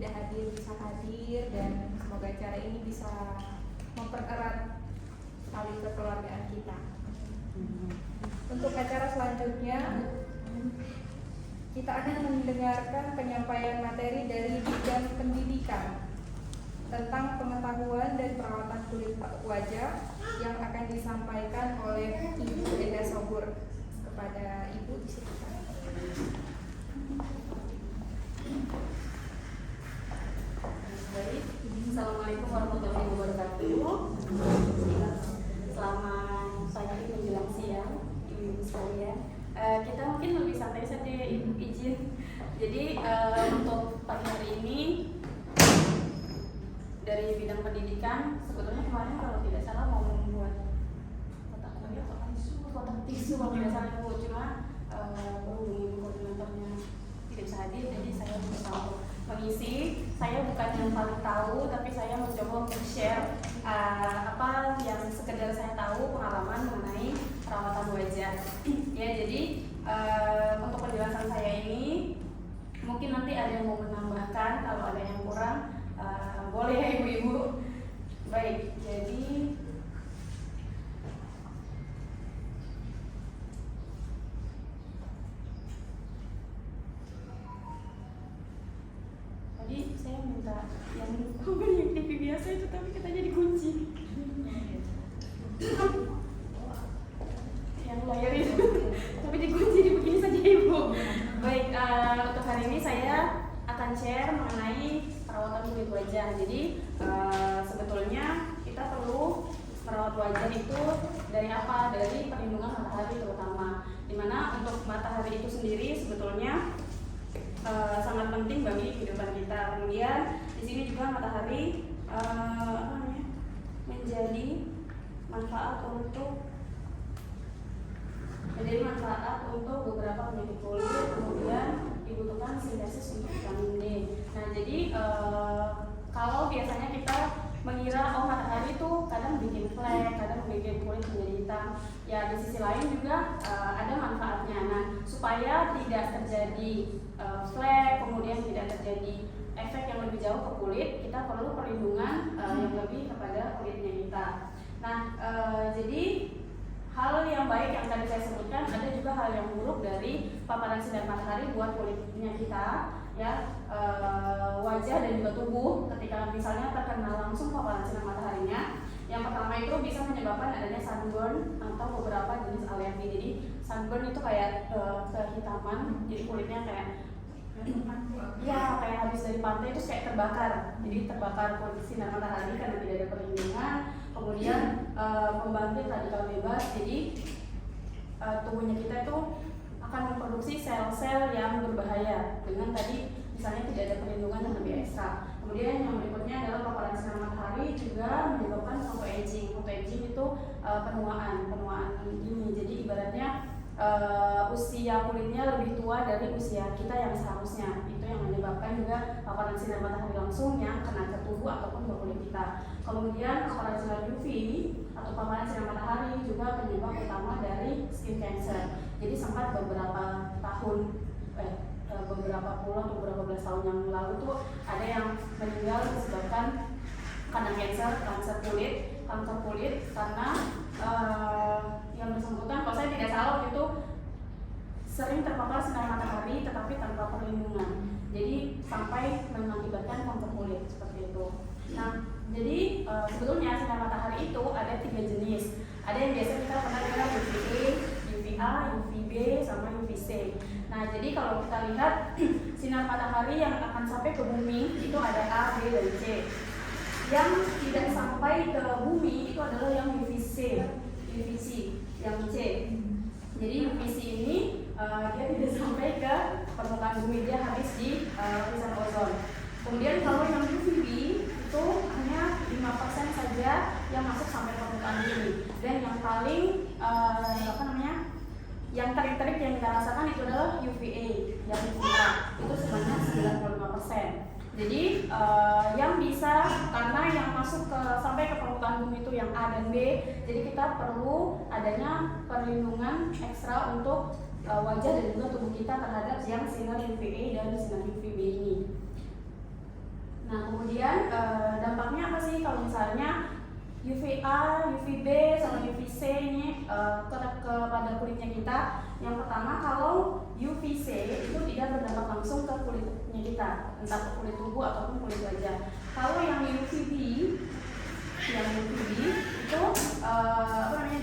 tidak hadir bisa hadir, dan semoga acara ini bisa mempererat tali kekeluargaan kita. Untuk acara selanjutnya, kita akan mendengarkan penyampaian materi dari bidang pendidikan tentang pengetahuan dan perawatan kulit wajah yang akan disampaikan oleh Ibu Eda Sobur. Kepada Ibu disilakan. Baik, Assalamualaikum warahmatullahi wabarakatuh. Selamat pagi menjelang siang, ibu-ibu sekalian. Kita mungkin lebih santai saja ya, Ibu izin. Jadi untuk pagi hari ini dari bidang pendidikan, sebetulnya kemarin kalau tidak salah mau membuat kotak tisu kalau tidak salah Bu, cuma berhubung koordinatornya tidak bisa hadir, jadi saya berusaha untuk mengisi. Saya bukan yang paling tahu, tapi saya mencoba untuk share apa yang sekedar saya tahu, pengalaman mengenai perawatan wajah. Ya, jadi untuk penjelasan saya ini mungkin nanti ada yang mau menambahkan, kalau ada yang kurang boleh ya ibu-ibu. Baik, jadi saya minta yang TV biasa itu, tapi katanya dikunci. Yang layar itu, tapi dikunci di begini saja ibu. Baik, untuk hari ini saya akan share mengenai perawatan kulit wajah. Jadi sebetulnya kita perlu merawat wajah itu dari apa? Dari perlindungan matahari terutama. Dimana untuk matahari itu sendiri sebetulnya sangat penting bagi kehidupan kita. Kemudian di sini juga matahari menjadi manfaat untuk beberapa penyakit kulit. Kemudian dibutuhkan sintesis untuk vitamin D. Nah, jadi kalau biasanya kita mengira matahari itu kadang bikin flek, kadang bikin kulit menjadi hitam. Ya, di sisi lain juga ada manfaatnya. Nah, supaya tidak terjadi flek, kemudian tidak terjadi efek yang lebih jauh ke kulit, kita perlu perlindungan yang lebih kepada kulitnya kita. Nah, jadi hal yang baik yang tadi saya sebutkan, ada juga hal yang buruk dari paparan sinar matahari buat kulitnya kita, ya, wajah dan juga tubuh. Ketika misalnya terkena langsung paparan sinar mataharinya, yang pertama itu bisa menyebabkan adanya sunburn atau beberapa jenis alergi. Jadi sunburn itu kayak kehitaman, jadi kulitnya kayak kayak habis dari pantai itu kayak terbakar. Jadi terbakar kulit sinar matahari karena tidak ada perlindungan. Kemudian pembangkit radikal bebas. Jadi tubuhnya kita itu akan memproduksi sel-sel yang berbahaya dengan tadi misalnya tidak ada perlindungan yang lebih ekstra. Kemudian yang berikutnya adalah paparan sinar matahari juga menyebabkan photoaging. Photoaging itu penuaan ini. Jadi ibaratnya usia kulitnya lebih tua dari usia kita yang seharusnya. Itu yang menyebabkan juga paparan sinar matahari langsung yang kena ke tubuh ataupun ke kulit kita. Kemudian paparan sinar UV atau paparan sinar matahari juga penyebab utama dari skin cancer. Jadi sempat beberapa puluh atau beberapa belas tahun yang lalu tuh ada yang meninggal disebabkan karena kanker kulit karena yang bersangkutan, kalau saya tidak salah waktu itu sering terpapar sinar matahari tetapi tanpa perlindungan, jadi sampai mengakibatkan kanker kulit seperti itu. Nah, jadi sebetulnya sinar matahari itu ada 3 jenis. Ada yang biasa kita pernah dengar UVA, UVA, UVB, sama UVC. Nah, jadi kalau kita lihat sinar matahari yang akan sampai ke bumi itu ada A, B, dan C. Yang tidak sampai ke bumi itu adalah yang UVC, yang C. Jadi UVC ini dia tidak sampai ke permukaan bumi, dia habis di lapisan ozon. Kemudian kalau yang UVB itu hanya 5% saja yang masuk sampai permukaan bumi. Dan yang paling yang terik-terik yang kita rasakan itu adalah UVA, yang UVA itu sebanyak 95%. Jadi yang bisa, karena yang masuk sampai ke permukaan bumi itu yang A dan B, jadi kita perlu adanya perlindungan ekstra untuk wajah dan juga tubuh kita terhadap yang sinar UVA dan sinar UVB ini. Nah kemudian dampaknya apa sih kalau misalnya UVA, UVB, sama UVC ini kepada kulitnya kita. Yang pertama, kalau UVC itu tidak berdampak langsung ke kulitnya kita, entah ke kulit tubuh ataupun kulit wajah. Kalau yang UVB itu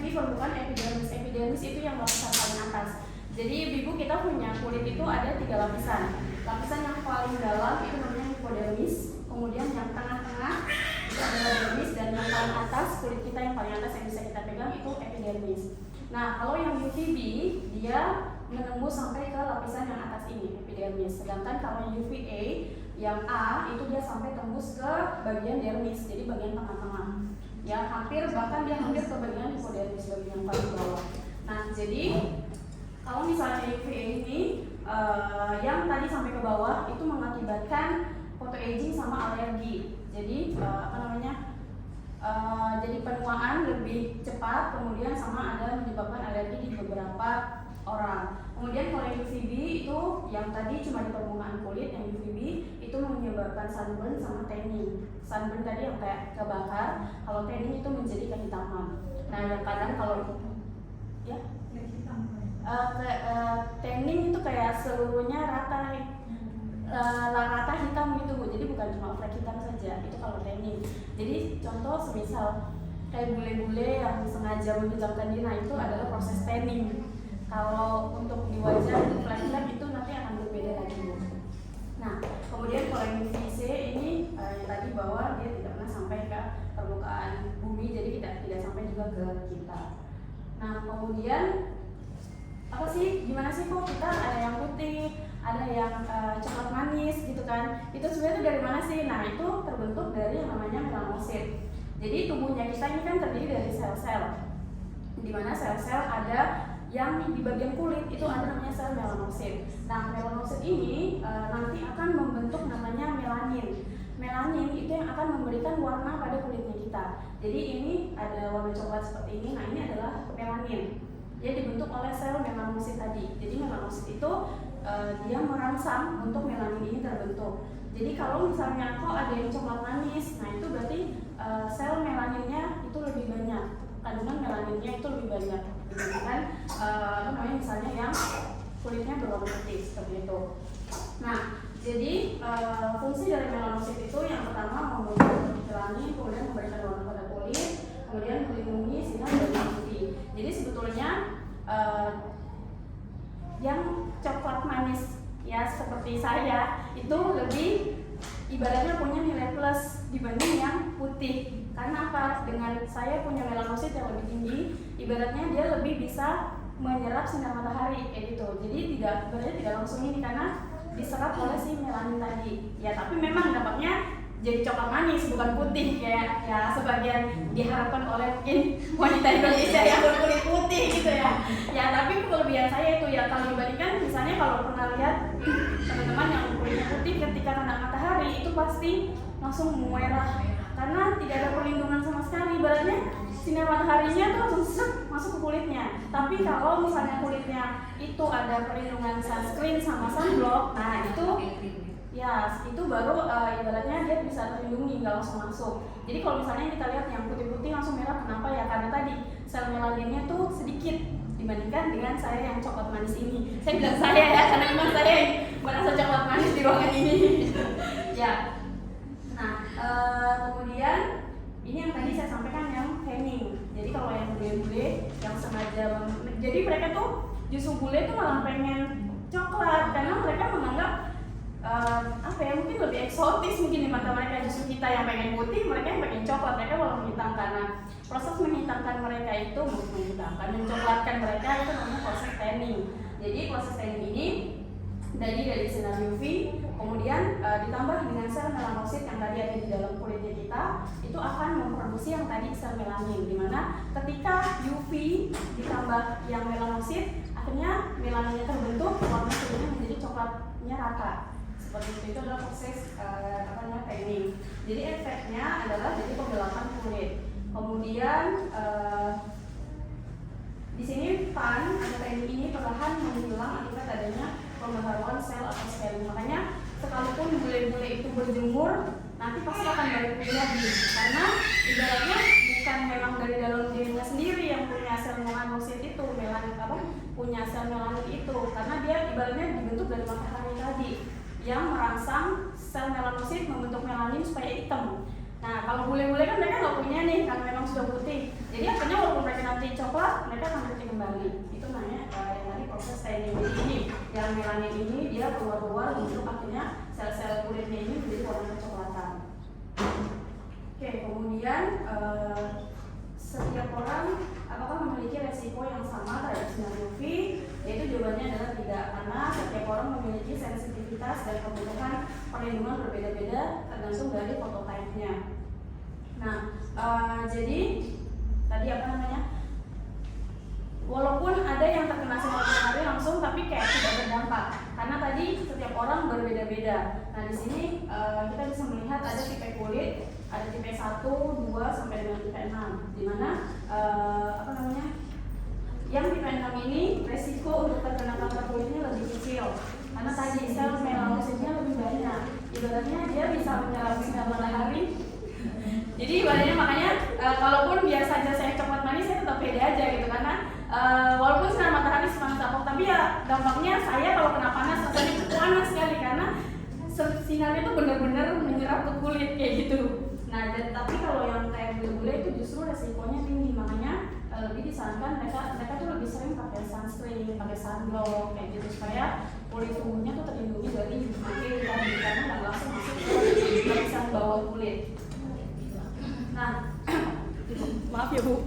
di permukaan epidermis. Epidermis itu yang lapisan paling atas. Jadi ibu kita punya kulit itu ada 3 lapisan. Lapisan yang paling dalam itu namanya hipodermis, kemudian yang tengah-tengah itu adalah dermis, dan yang paling atas, kulit kita yang paling atas yang bisa kita pegang itu epidermis. Nah kalau yang UVB dia menembus sampai ke lapisan yang atas ini, epidermis. Sedangkan kalau UVA yang A itu dia sampai tembus ke bagian dermis, jadi bagian tengah-tengah. Ya bahkan dia hampir ke bagian hipodermis, bagian yang paling bawah. Nah jadi kalau misalnya UVA ini yang tadi sampai ke bawah itu mengakibatkan photoaging sama alergi. Jadi jadi penuaan lebih cepat, kemudian sama ada menyebabkan alergi di beberapa orang. Kemudian kalau UVB itu yang tadi cuma di permukaan kulit, yang UVB itu menyebabkan sunburn sama tanning. Sunburn tadi yang kayak kebakar, kalau tanning itu menjadi kehitaman. Nah yang kadang kalau ya tanning itu kayak seluruhnya rata hitam gitu Bu. Jadi bukan cuma flek hitam saja, itu kalau tanning. Jadi contoh semisal kayak bule-bule yang sengaja menghijabkan diri, nah itu adalah proses tanning. Kalau untuk di wajah flek-flek itu nanti akan berbeda lagi Bu. Nah kemudian kalau yang UVC ini yang tadi bahwa dia tidak pernah sampai ke permukaan bumi, jadi tidak sampai juga ke kita. Nah kemudian apa sih, gimana sih kok kita ada yang putih, ada yang coklat manis gitu kan? Itu sebenarnya dari mana sih? Nah itu terbentuk dari yang namanya melanosit. Jadi tubuhnya kita ini kan terdiri dari sel-sel, di mana sel-sel ada yang di bagian kulit itu ada namanya sel melanosit. Nah melanosit ini nanti akan membentuk namanya melanin. Melanin itu yang akan memberikan warna pada kulitnya kita. Jadi ini ada warna coklat seperti ini. Nah ini adalah melanin. Dia dibentuk oleh sel melanosit tadi. Jadi melanosit itu dia merangsang untuk melanin ini terbentuk. Jadi kalau misalnya kok ada yang coklat manis, nah itu berarti sel melaninnya itu lebih banyak, kandungan melaninnya itu lebih banyak dibandingkan misalnya yang kulitnya berwarna putih seperti itu. Nah jadi fungsi dari melanosit itu yang pertama membentuk melanin, kemudian memberikan warna pada kulit, kemudian melindungi sinar dari UV. Jadi sebetulnya yang coklat manis ya seperti saya itu lebih ibaratnya punya nilai plus dibanding yang putih. Karena apa? Dengan saya punya melanosit yang lebih tinggi, ibaratnya dia lebih bisa menyerap sinar matahari kayak gitu. Jadi tidak langsung ini karena diserap oleh si melanin tadi. Ya tapi memang dampaknya jadi coklat manis bukan putih kayak ya sebagian diharapkan oleh mungkin wanita Indonesia yang berkulit putih gitu ya. Ya tapi kelebihan saya itu ya kalau dibandingkan misalnya kalau pernah lihat teman-teman yang kulitnya putih ketika kena matahari itu pasti langsung merah karena tidak ada perlindungan sama sekali. Ibaratnya sinar mataharinya tuh langsung masuk ke kulitnya. Tapi kalau misalnya kulitnya itu ada perlindungan sunscreen sama sunblock, nah itu ya itu baru ibaratnya dia bisa terlindungi, nggak langsung masuk. Jadi kalau misalnya kita lihat yang putih-putih langsung merah, kenapa ya? Karena tadi sel melaninnya tuh sedikit dibandingkan dengan saya yang coklat manis ini. Saya bilang saya ya, karena memang saya yang merasa coklat manis di ruangan ini. Ya. Nah kemudian ini yang tadi saya sampaikan yang tanning. Jadi kalau yang bule-bule yang sengaja, jadi mereka tuh justru bule tuh malah pengen coklat karena mereka menganggap mungkin lebih eksotis mungkin di mata mereka. Justru kita yang pengen putih, mereka yang pengen coklat, mereka malah menghitam karena proses menghitamkan mereka itu mencoklatkan mereka itu namanya proses tanning. Jadi proses tanning ini dari sinar UV kemudian ditambah dengan sel melanosit yang tadi ada di dalam kulitnya kita itu akan memproduksi yang tadi sel melanin, dimana ketika UV ditambah yang melanosit akhirnya melaninnya terbentuk, warna kulitnya menjadi coklatnya rata. Seperti itu adalah proses tanning. Jadi efeknya adalah jadi penggelapan kulit. Kemudian di sini tanning ini perlahan menghilang akibat adanya pembaharuan sel atau scaling. Makanya sekalipun bule-bule itu berjemur, nanti pasti akan balik lagi, karena ibaratnya bukan memang dari dalam dirinya sendiri yang punya sel melanosit itu, punya sel melanin itu, karena dia ibaratnya dibentuk dari matahari tadi yang merangsang sel melanosit membentuk melanin supaya hitam. Nah, kalau bule-bule kan mereka nggak punya nih, karena memang sudah putih. Jadi akhirnya walaupun mereka nanti coklat, mereka akan putih kembali. Itu namanya yang tadi proses tanning ini. Yang melanin ini dia keluar-keluar untuk akhirnya sel-sel kulitnya ini menjadi warna kecoklatan. Oke, kemudian setiap orang apakah memiliki resiko yang sama terhadap sinar UV? Yaitu jawabannya adalah tidak, karena setiap orang memiliki sensitivitas dan kebutuhan perlindungan berbeda-beda tergantung dari fototype-nya. Nah, jadi tadi walaupun ada yang terkena sinar matahari langsung, tapi kayak tidak berdampak, karena tadi setiap orang berbeda-beda. Nah, di sini kita bisa melihat ada tipe kulit, ada tipe 1, 2 sampai dengan tipe 6, di mana yang tipe 6 ini resiko untuk terkena kanker kulitnya lebih kecil, karena tadi sel melanositnya lebih banyak. Ibaratnya dia bisa menyerap sinar matahari. Jadi ibaratnya makanya kalaupun biasa aja saya coklat manis, saya tetap pede aja gitu, karena walaupun sinar matahari semangat apa, tapi ya dampaknya saya kalau kena panas rasanya panas sekali, karena sinarnya tuh benar-benar menyerap ke kulit kayak gitu. Nah, tapi kalau yang kayak bule-bule itu justru resikonya tinggi, makanya lebih disarankan mereka tuh lebih sering pakai sunscreen, pakai sunblock kayak gitu, supaya kulit tubuhnya tuh terlindungi dari UV tadi, karena nggak langsung masuk ke lapisan bawah kulit. Nah, maaf ya Bu.